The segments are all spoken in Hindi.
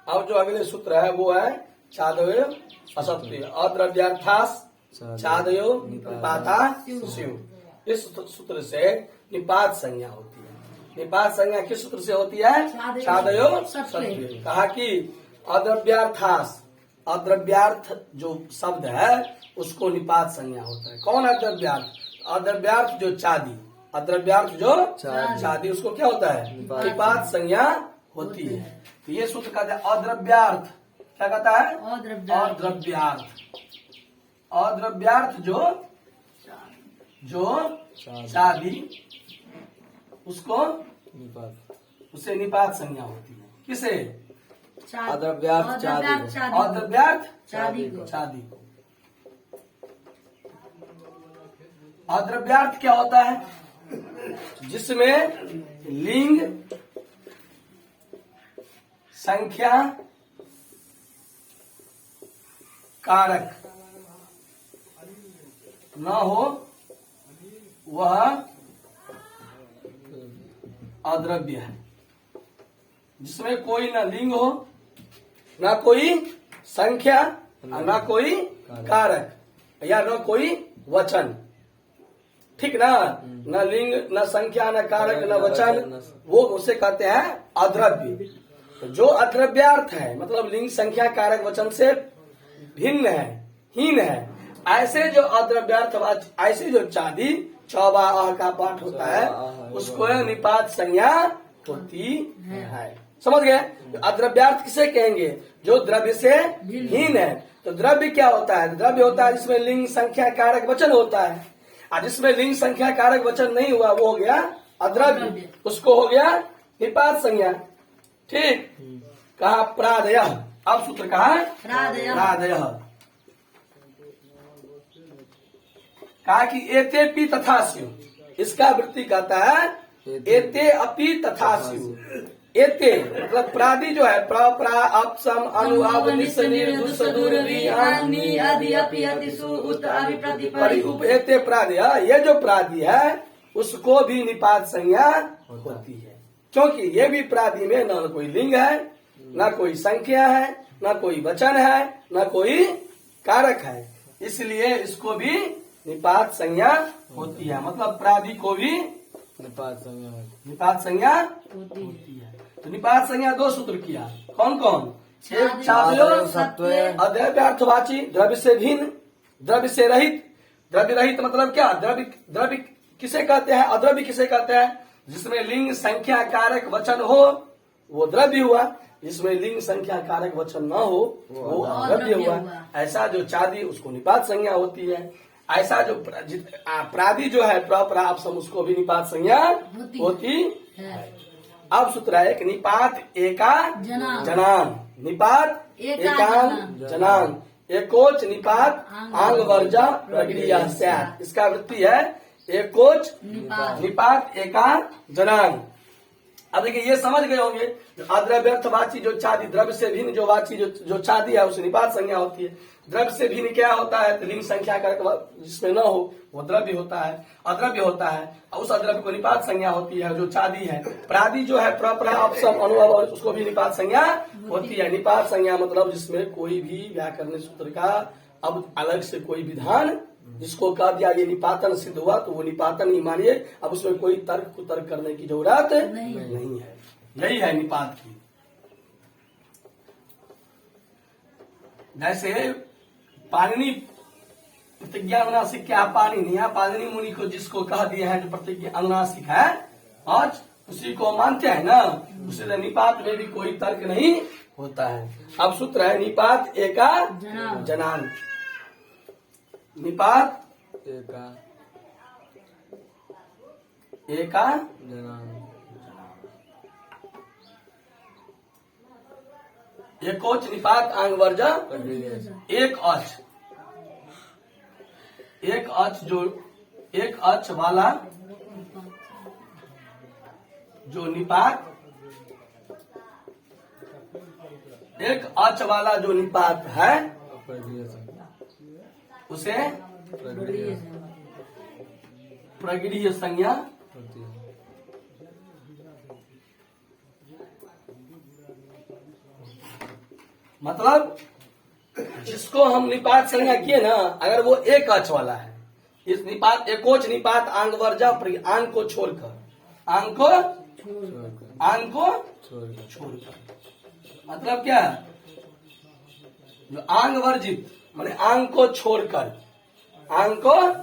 अब जो अगले सूत्र है वो है चादयो असत्य अद्रव्यार्थास चादयो निपाता स्यु। इस सूत्र से निपात संज्ञा होती है। निपात संज्ञा किस सूत्र से होती है? चादयो सत्य। कहा कि अद्रव्यार्थास, अद्रव्यार्थ जो शब्द है उसको निपात संज्ञा होता है। कौन अद्रव्यार्थ? अद्रव्यार्थ जो चादी, अद्रव्यार्थ जो चादी उसको क्या होता है? निपात संज्ञा होती है। तो ये सूत्र कहते हैं अद्रव्यार्थ। क्या कहता है? अद्रव्यार्थ। अद्रव्यार्थ जो चादी उसको उसे निपात संज्ञा होती है। किसे? अद्रव्यार्थ चादी को। अद्रव्यार्थ क्या होता है? जिसमें लिंग, संख्या, कारक न हो वह अद्रव्य है। जिसमें कोई न लिंग हो, न कोई संख्या, न कोई कारक या न कोई वचन। ठीक ना? न लिंग, न संख्या, न कारक, न वचन, वो उसे कहते हैं अद्रव्य। तो जो अद्रव्यार्थ है मतलब लिंग, संख्या, कारक, वचन से भिन्न है, हीन है, ऐसे जो अद्रव्यार्थ, ऐसे जो चादी चौबा का पाठ होता है उसको निपात संज्ञा होती है। समझ गए? अद्रव्यार्थ किसे कहेंगे? जो द्रव्य से हीन है। तो द्रव्य क्या होता है? द्रव्य होता है जिसमें लिंग, संख्या, कारक, वचन होता है। और जिसमें लिंग, संख्या, कारक, वचन नहीं हुआ वो हो गया अद्रव्य, उसको हो गया निपात संज्ञा। ठीक। कहा प्रादयः। अब सूत्र कहा प्रादयः। कहा कि एते पी तथा स्यु। इसका वृत्ति कहता है एते अपि तथा स्यु। एते मतलब प्रादि जो है प्र, प्रा, अप, सम, अनु, अब, निस, निर, दुस, दूर, रि, अन, नि, आदि, अपि, अति, सु, उत, अभि, प्रति, परि, उप, एते प्रादि। ये जो प्रादि है उसको भी निपात संज्ञा होती है। क्योंकि ये भी प्रादि में न कोई लिंग है, न कोई संख्या है, न कोई वचन है, न कोई कारक है, इसलिए इसको भी निपात संज्ञा होती है। मतलब प्रादि को भी निपात संज्ञा होती है। तो निपात संज्ञा दो सूत्र किया। कौन कौन? एक चादयो अद्रव्यार्थवाची, द्रव्य से भिन्न, द्रव्य से रहित। द्रव्य रहित मतलब क्या? द्रव्य किसे कहते हैं? अद्रव्य किसे कहते हैं? जिसमें लिंग, संख्या, कारक, वचन हो वो द्रव्य हुआ। जिसमें लिंग, संख्या, कारक, वचन न हो वो अद्रव्य हुआ। ऐसा जो चादी उसको निपात संज्ञा होती है। ऐसा जो प्रादि जो है प्राप्सम उसको भी निपात संज्ञा होती है। अब सूत्र है एक निपात एका जनान। निपात एकांग जनान। एकोच निपात आंग वर्जा प्रक्रिया स्यात्। इसका वृत्ति है एकोच निपात एका जनान। अब देखिए ये समझ गए होंगे अद्रव्यर्थवाची जो चादी, द्रव्य से भिन्न जो वाची जो चादी है उसे निपात संज्ञा होती है। द्रव्य से भिन्न क्या होता है? तो लिंग, संख्या, कारक जिसमें न हो वो द्रव्य होता है, अद्रव्य होता है। और उस अद्रव्य को निपात संज्ञा होती है जो चादी है। प्रादि जो है प्र, अपसम, अनुभव उसको भी निपात संज्ञा होती है। निपात संज्ञा मतलब जिसमें कोई भी व्याकरण सूत्र का अब अलग से कोई विधान जिसको कह दिया ये निपातन सिद्ध हुआ तो वो निपातन ही मानिए। अब उसमें कोई तर्क कुतर्क करने की जरूरत नहीं है। यही है निपात की। जैसे पाणिनि प्रतिज्ञा अनुनासिक क्या? पाणिनि है, पाणिनि मुनि को जिसको कह दिए हैं जो प्रतिज्ञा अनुनासिक है आज उसी को मानते हैं ना। उससे निपात में भी कोई तर्क नहीं होता है। अब सूत्र है निपात एका जनान। निपात एका एकोच निपात आंग वर्जा एक अच जो एक अच वाला जो निपात, एक अच वाला जो निपात है उसे प्रगीय संज्ञा मतलब जिसको हम निपात संज्ञा किए ना, अगर वो एक अच वाला है, इस निपात एकोच निपात आंग वर्जा आंग को छोड़कर, आंग को छोड़कर मतलब क्या है? जो आंग वर्जित माने आंग को छोड़कर, आंग को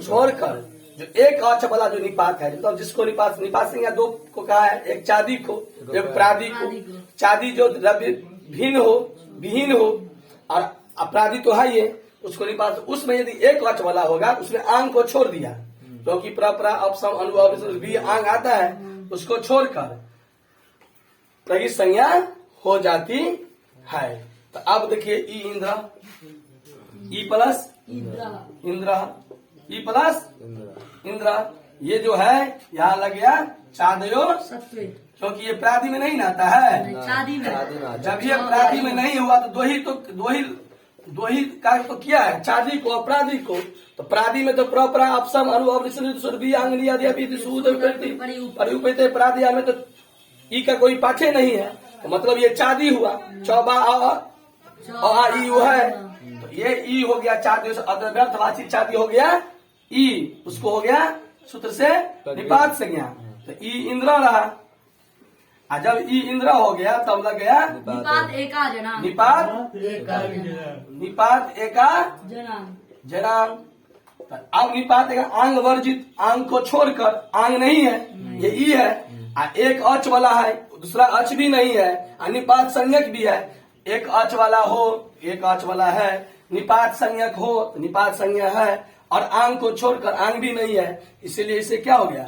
छोड़कर जो एक अच वाला जो निपात है, मतलब जिसको निपात संज्ञा दो को कहा है, एक चादी को, एक प्रादि को। चादी जो द्रव्य भिन्न हो, विहीन हो, और अपराधी तो है ये, उसको निपात, उसमें यदि एक अच वाला होगा उसने आंग को छोड़ दिया, क्योंकि परपरा अपसम अनुभव भी आंग आता है, उसको छोड़कर प्रगित संज्ञा हो जाती है। तो अब देखिए ई इंद्र, ई प्लस इंद्र, ई प्लस इंद्र, ये जो है यहाँ लग गया चादयो सत्वे, क्योंकि ये प्रादि में नहीं आता है। चादी में जब ये प्रादि में नहीं हुआ तो दो ही का तो किया है, चादी को अपराधी को। तो प्रादि में तो परपरा अपसम अनुभव परिउपैते, प्रादिया में तो ई का कोई पाठे नहीं है, तो मतलब ये चादी हुआ, चौबा ई है, तो ये ई हो गया चादी, अव्यर्थवाची चादी हो गया ई, उसको हो गया सूत्र से निपात संज्ञा, तो ई इंद्र रहा। और जब ई इंद्र हो गया तब लग गया निपात एका जना, निपात एका जनाम। अब निपात एका आंग वर्जित, आंग को छोड़कर, आंग नहीं है, ये ई है, और एक अच वाला है, दूसरा अच भी नहीं है, और निपात संज्ञक भी है। एक अच वाला हो, एक अच वाला है, निपात संज्ञक हो, निपात संज्ञा है, और आंग को छोड़कर आंग भी नहीं है, इसीलिए इसे क्या हो गया?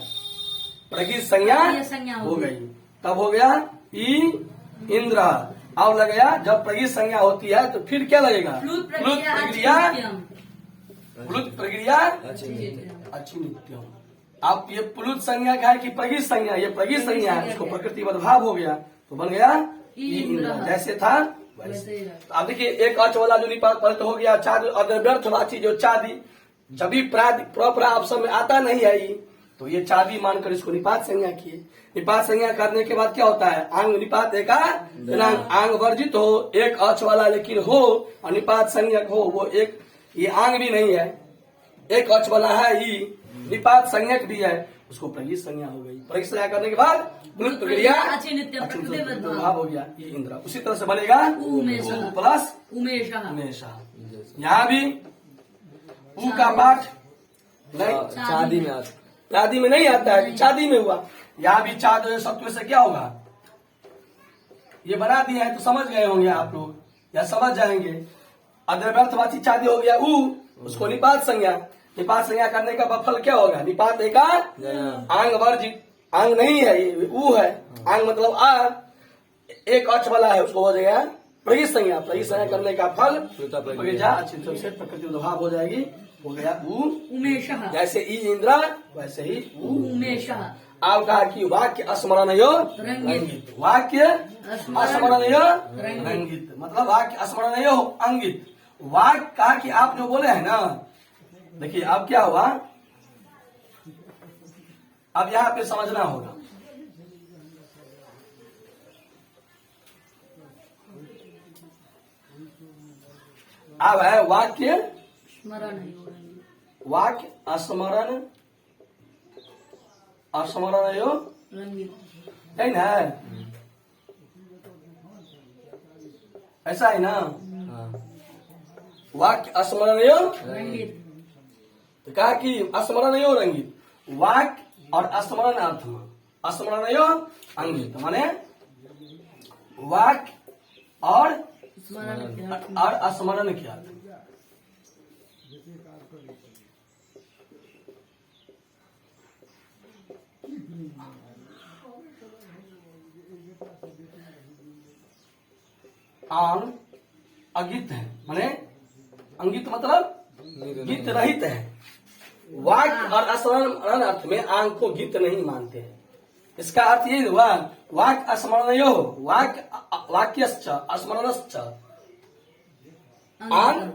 प्रगित संज्ञा हो गई। तब हो गया ई इंद्र। अब लग गया जब प्रगित संज्ञा होती है तो फिर क्या लगेगा? प्लुत प्रक्रिया अच्छी नित्यम। अब ये प्लुत संज्ञा क्या है कि प्रगित संज्ञा, ये प्रगित संज्ञा है, इसको प्रकृति बदभाव हो गया तो बन गया ई इंद्र, जैसे था वैसे। तो अब देखिए एक अच वाला जो निपात पलट हो गया, चादी अव्यर्थवाची जो चादी, जब भी प्रपरा अपसम में आता नहीं है ई, तो ये चादी मानकर इसको निपात संज्ञा किए। निपात संज्ञा करने के बाद क्या होता है? आंग निपात एका आंग वर्जित हो, एक अच वाला लेकिन हो, और निपात संज्ञक हो, वो एक, ये आंग भी नहीं है, एक अच वाला है ही, निपात संज्ञक भी है, उसको प्रगित संज्ञा हो गई। प्रगित संज्ञा करने के बाद प्लुत प्रक्रिया भाव हो गया ई इंद्र। उसी तरह से बनेगा प्लस उमेश। यहाँ भी ऊ का पाठ नहीं, चादी में आता, चादी में नहीं आता है, चादी में हुआ। यहाँ भी चाद सत्व से क्या होगा? ये बना दिया है तो समझ गए होंगे आप लोग, या समझ जाएंगे। अद्रव्यर्थवाची चादी हो गया ऊ, उसको निपात संज्ञा, निपात संज्ञा करने का फल क्या होगा? निपात एका आंग वर्जित, आंग नहीं है ये ऊ है, आंग मतलब आ, एक अच वाला है, उसको हो जाएगा प्रगित संज्ञा। प्रगित संज्ञा करने का फल अच्छी तरह से प्रकृति उद्भाव हो जाएगी, हो गया ऊ उमेश। जैसे ई इंद्र वैसे ही ऊ उमेश। आप कहा कि वाक्य स्मरणयो रंगित, वाक्य स्मरणयो रंगित, मतलब वाक्य स्मरणयो अंगित। वाक्य कहा कि आप जो बोले हैं ना, देखिए अब क्या हुआ, अब यहाँ पे समझना होगा। अब है वाक्य वाक्य स्मरण, स्मरणयो है ना, ऐसा है ना? वाक्य स्मरणयो रंगित, तो कहा कि स्मरणयो रंगित, वाक्य और स्मरण अर्थ में स्मरणयो अंगित, माने वाक्य और स्मरण के अर्थ। आंग अगित है, माने अंगित मतलब गीत रहित है। वाक्य और स्मरण अर्थ में आंग को गीत नहीं मानते हैं। इसका अर्थ ये हुआ वाक्य स्मरणयो, वाक्यश्च स्मरणश्च आंग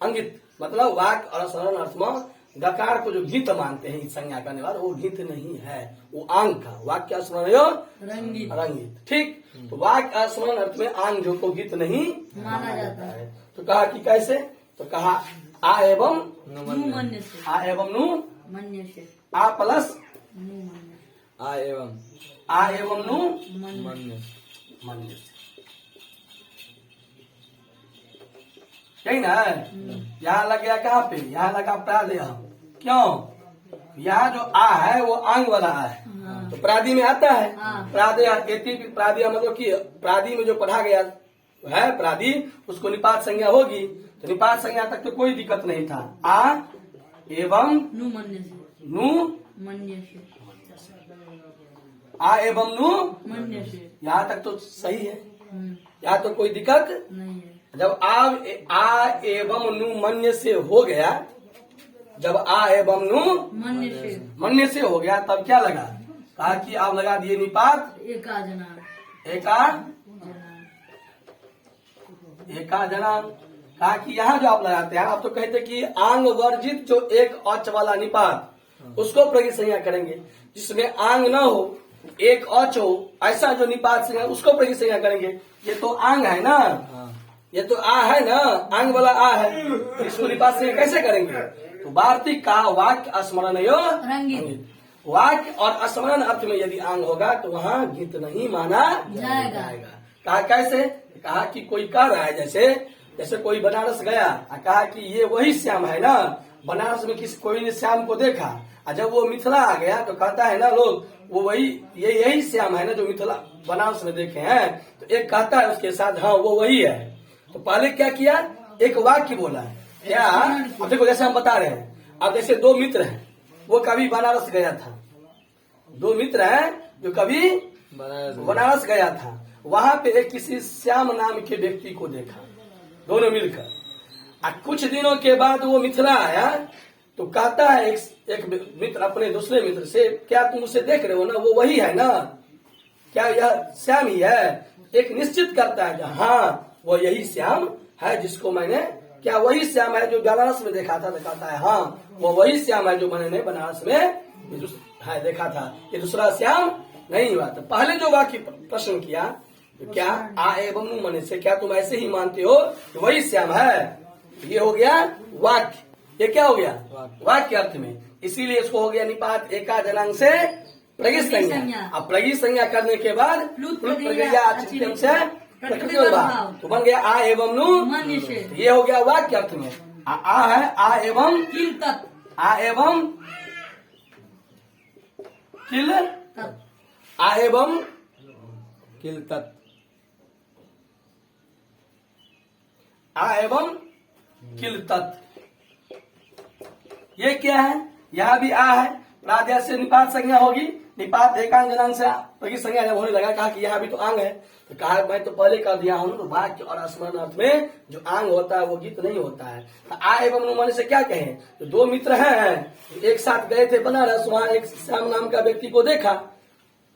अंगित, मतलब वाक्य और स्मरण अर्थ में गकार को जो घित मानते हैं इस संज्ञा करने वाले, वो घित नहीं है, वो आंग का। वाक्य स्मरणयो रंगीत रंगित। ठीक, तो वाक्य स्मरण अर्थ में आंग जो को घित नहीं माना जाता है। तो कहा कि कैसे, तो कहा आ एवं नु मन्य से, आ एवं नु, मन्य से, आ प्लस नु मन्य, आ एवं नु मन्य, मन्य से, यही ना है। यहाँ लग गया कहाँ पे, यहाँ लगा प्रादय। क्यों, यहाँ जो आ है वो आंग वाला आ है, हाँ। तो प्रादि में आता है। हाँ। प्रादय प्रादि मतलब कि प्रादि में जो पढ़ा गया है प्रादि, उसको निपात संज्ञा होगी, तो निपात संज्ञा तक तो कोई दिक्कत नहीं था। आ एवं नु मन्य से, नु, मन्य से, आ एवं नु, मन्य से, यहाँ तक तो सही है, यहाँ तो कोई दिक्कत। नहीं है। जब आ एवं नु मन्य से हो गया, जब आ एवं नु मन्य से, मन्य से हो गया, तब क्या लगा, कहा कि आप लगा दिए निपात एका जना, एका एका जना। कहा कि यहाँ जो आप लगाते हैं, आप तो कहते कि आंग वर्जित जो एक औच वाला निपात, उसको प्रगित संज्ञा करेंगे। जिसमें आंग न हो, एक औच हो, ऐसा जो निपात संज्ञा, उसको प्रगित संज्ञा करेंगे। ये तो आंग है ना, ये तो आ है ना, आंग वाला आ है, इसको निपात संज्ञा कैसे करेंगे। तो वार्तिक का वाक्य स्मरणयो रंगीत, वाक्य और स्मरण अर्थ में यदि आंग होगा तो वहाँ गीत नहीं माना जाएगा। कहा कैसे, कहा कि कोई कह रहा है, जैसे कोई बनारस गया और कहा कि ये वही श्याम है ना, बनारस में किसी कोई ने श्याम को देखा, और जब वो मिथिला आ गया तो कहता है ना लोग, वो वही यही श्याम है ना जो मिथिला बनारस में देखे हैं। तो एक कहता है उसके साथ, हाँ वो वही है। तो पहले क्या किया, एक वाक्य बोला क्या। अब देखो जैसे हम बता रहे हैं, अब जैसे दो मित्र हैं, वो कभी बनारस गया था, दो मित्र हैं जो कभी बनारस गया था, वहां पे एक किसी श्याम नाम के व्यक्ति को देखा, दोनों मिलकर। और कुछ दिनों के बाद वो मिथिला आया, तो कहता है एक मित्र अपने दूसरे मित्र से, क्या तुम उसे देख रहे हो ना, वो वही है ना, क्या यह श्याम ही है। एक निश्चित करता है कि हाँ वो यही श्याम है जिसको मैंने, क्या वही श्याम है जो बनारस में देखा था। दिखाता है हाँ वो वही श्याम है जो मैंने बनारस में है देखा था, ये दूसरा श्याम नहीं हुआ। तो पहले जो वाक्य प्रश्न किया, तो क्या आ एवं नु मन्य से, क्या तुम ऐसे ही मानते हो कि वही श्याम है। ये हो गया वाक्य, ये क्या हो गया वाक्य अर्थ में। इसीलिए इसको हो गया निपात एका जनांग से प्रगित संज्ञा। अब प्रगित संज्ञा करने के बाद प्लुत प्रक्रिया अचित्यम से प्रकृति भाव, तो बन गया आ एवं नु मन्य से। ये हो गया वाक्य अर्थ में। आ है आ एवं किल तत्, आ एवं किल, आ एवं किल तत्, आ एवं किल तत्। ये क्या है, यहाँ भी आ है, प्राध्याय से निपात संज्ञा होगी, निपात एकांग जनांग से प्रगित संज्ञा जब होने लगा, कहा कि यहाँ भी तो आंग है, तो कहा मैं तो पहले कर दिया हूँ, तो वाक्य और स्मरण अर्थ में जो आंग होता है वो गीत नहीं होता है। तो आ एवं नु मन्य से क्या कहें, तो दो मित्र हैं, एक साथ गए थे बनारस, वहाँ एक श्याम नाम का व्यक्ति को देखा,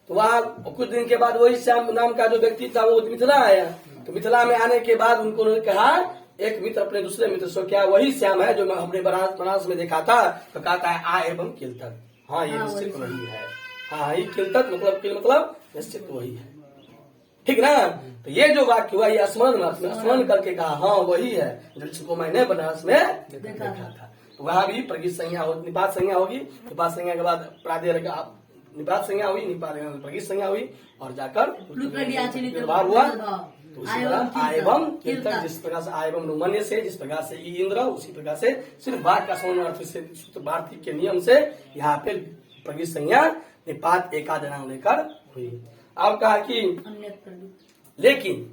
तो वहाँ कुछ दिन के बाद वही श्याम नाम का जो व्यक्ति था वो मिथिला आया। तो मिथिला में आने के बाद उनको कहा, एक मित्र अपने दूसरे मित्र से, क्या वही श्याम है जो हमने बनारस में देखा था। तो कहता है आ एवं किल तत्, हाँ ये निश्चित वही है, हाँ ये किल तत् मतलब किल मतलब निश्चित वही है, ठीक ना। तो ये जो वाक्य हुआ ये स्मरण करके कहा हाँ वही है जिसको मैंने बनारस में देखा था। तो वहाँ भी प्रगित संज्ञा हो, निपात संज्ञा होगी, निपात संज्ञा के बाद प्रादेय निपात संज्ञा हुई, निपात प्रगित संज्ञा हुई, और जाकर भाव हुआ। तो उसी तरह आएवं किल तत्, जिस प्रकार से आएवं नु मन्य से, जिस प्रकार से ई इंद्र, उसी प्रकार से सिर्फ वाक्य का स्मरण अर्थ से सूत्र वार्तिक के नियम से यहाँ पे प्रगित संज्ञा निपात एका जनांग लेकर हुई। अब कहा कि लेकिन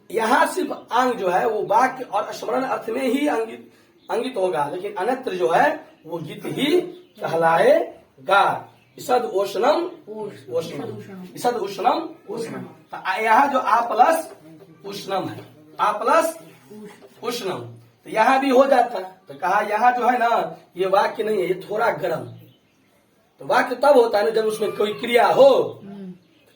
यहाँ सिर्फ आंग जो है वो वाक्य और स्मरण अर्थ में ही अंगित होगा, लेकिन अन्यत्र जो है वो गीत ही कहलाएगा। इसद ओषणम ओषणम, इसद उष्णम उष्णम। यहाँ जो आ प्लस उष्णम है, आ प्लस उष्णम, तो यहाँ भी हो जाता। तो कहा यहाँ जो है ना ये वाक्य नहीं है, ये थोड़ा गर्म। तो वाक्य तब होता है ना जब उसमें कोई क्रिया हो,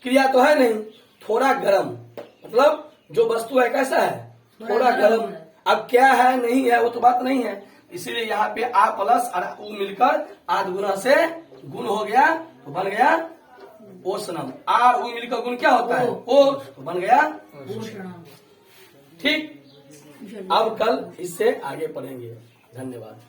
क्रिया तो है नहीं, थोड़ा गर्म मतलब जो वस्तु है कैसा है, थोड़ा गर्म। अब क्या है नहीं है वो तो बात नहीं है, इसीलिए यहाँ पे आ प्लस और उ मिलकर आद गुना से गुण हो गया तो बन गया ओषणम। आर उ मिलकर गुण क्या होता है? ओ, तो बन गया भूषणम। ठीक। अब कल इससे आगे पढ़ेंगे। धन्यवाद।